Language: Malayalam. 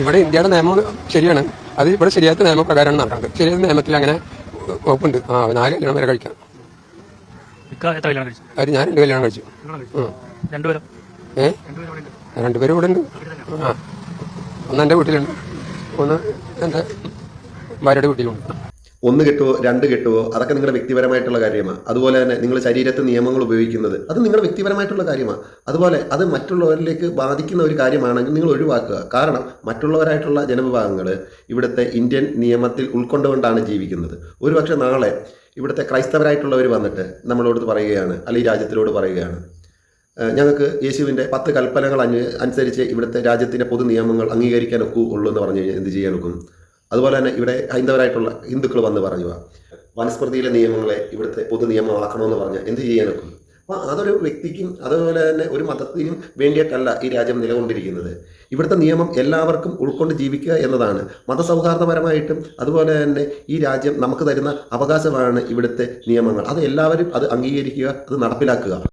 ഇവിടെ ഇന്ത്യയുടെ നിയമം ശരിയാണ്. അത് ഇവിടെ ശരിയാത്ത നിയമപ്രകാരമാണ് നടക്കുന്നത്. ശരിയാത്ത നിയമത്തിൽ അങ്ങനെ വകുപ്പുണ്ട്. 4 കല്യാണം വരെ കഴിക്കാം. അത് ഞാൻ 2 കല്യാണം കഴിച്ചു. രണ്ടുപേരും ഇവിടെ ഉണ്ട്. ഒന്ന് എൻ്റെ വീട്ടിലുണ്ട്, ഒന്ന് എൻ്റെ ഭാര്യയുടെ വീട്ടിലുണ്ട്. 1 കെട്ടുവോ 2 കെട്ടുവോ അതൊക്കെ നിങ്ങളുടെ വ്യക്തിപരമായിട്ടുള്ള കാര്യമാണ്. അതുപോലെ തന്നെ നിങ്ങൾ ശരീരത്തിൽ നിയമങ്ങൾ ഉപയോഗിക്കുന്നത് അത് നിങ്ങളുടെ വ്യക്തിപരമായിട്ടുള്ള കാര്യമാണ്. അതുപോലെ അത് മറ്റുള്ളവരിലേക്ക് ബാധിക്കുന്ന ഒരു കാര്യമാണെങ്കിൽ നിങ്ങൾ ഒഴിവാക്കുക. കാരണം മറ്റുള്ളവരായിട്ടുള്ള ജനവിഭാഗങ്ങൾ ഇവിടുത്തെ ഇന്ത്യൻ നിയമത്തിൽ ഉൾക്കൊണ്ടുകൊണ്ടാണ് ജീവിക്കുന്നത്. ഒരുപക്ഷെ നാളെ ഇവിടുത്തെ ക്രൈസ്തവരായിട്ടുള്ളവർ വന്നിട്ട് നമ്മളോട് പറയുകയാണ്, അല്ലെങ്കിൽ രാജ്യത്തിനോട് പറയുകയാണ്, ഞങ്ങൾക്ക് യേശുവിൻ്റെ 10 കൽപ്പനകൾ അനുസരിച്ച് ഇവിടുത്തെ രാജ്യത്തിൻ്റെ പൊതു നിയമങ്ങൾ അംഗീകരിക്കാൻ ഒക്കുള്ളൂ എന്ന് പറഞ്ഞു കഴിഞ്ഞാൽ എന്ത് ചെയ്യാൻ ഒക്കും? അതുപോലെ തന്നെ ഇവിടെ ഹൈന്ദവരായിട്ടുള്ള ഹിന്ദുക്കൾ വന്ന് പറഞ്ഞു വനസ്മൃതിയിലെ നിയമങ്ങളെ ഇവിടുത്തെ പൊതു നിയമമാക്കണമെന്ന് പറഞ്ഞാൽ എന്ത് ചെയ്യാനൊക്കും? അപ്പോൾ അതൊരു വ്യക്തിക്കും അതുപോലെ തന്നെ ഒരു മതത്തിനും വേണ്ടിയിട്ടല്ല ഈ രാജ്യം നിലകൊണ്ടിരിക്കുന്നത്. ഇവിടുത്തെ നിയമം എല്ലാവർക്കും ഉൾക്കൊണ്ട് ജീവിക്കുക എന്നതാണ്. മതസൗഹാർദ്ദപരമായിട്ടും അതുപോലെ തന്നെ ഈ രാജ്യം നമുക്ക് തരുന്ന അവകാശമാണ് ഇവിടുത്തെ നിയമങ്ങൾ. അത് എല്ലാവരും അത് അംഗീകരിക്കുക, അത് നടപ്പിലാക്കുക.